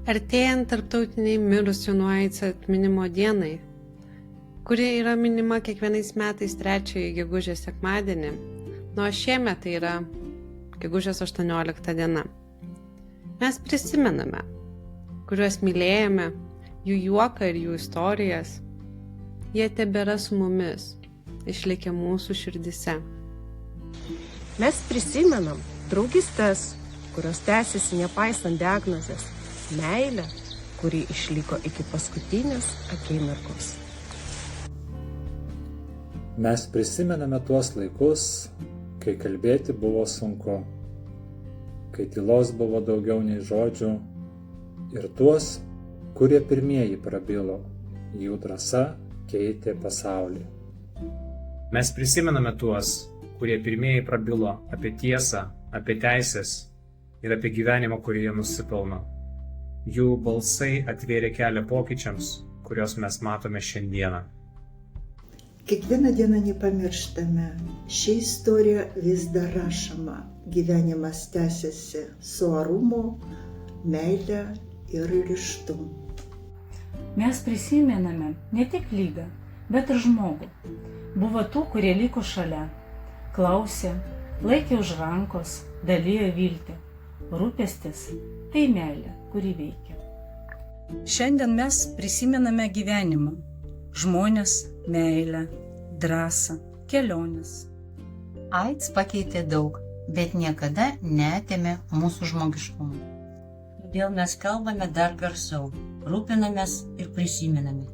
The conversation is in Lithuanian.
Artėjant tarptautiniai mirusių nuo AIDS atminimo dienai, kuri yra minima kiekvienais metais 3 gegužės sekmadienį, nuo šiemet tai yra gegužės 18 diena. Mes prisimename, kuriuos mylėjome, jų juoką ir jų istorijas. Jie tebėra su mumis, išlikę mūsų širdise. Mes prisimenam draugystes, kurios tęsiasi nepaisant diagnozės, meilę, kuri išliko iki paskutinės akimirkos. Mes prisimename tuos laikus, kai kalbėti buvo sunku, kai tylos buvo daugiau nei žodžių, ir tuos, kurie pirmieji prabilo, jų drąsa keitė pasaulį. Mes prisimename tuos, kurie pirmieji prabilo apie tiesą, apie teisės ir apie gyvenimą, kurį jie nusipelno. Jų balsai atvėrė kelią pokyčiams, kuriuos mes matome šiandieną. Kiekvieną dieną nepamirštame, ši istorija vis dar rašoma, gyvenimas tęsiasi su orumu, meile ir ryžtu. Mes prisimename ne tik lygą, bet ir žmogų. Buvo tų, kurie liko šalia, klausė, laikė už rankos, dalijo viltį. Rūpestis – tai meilė, kuri veikia. Šiandien mes prisimename gyvenimą, žmonės, meilę, drąsą, keliones. AIDS pakeitė daug, bet niekada neatėmė mūsų žmogiškumo. Todėl mes kalbame dar garsiau, rūpinamės ir prisimename.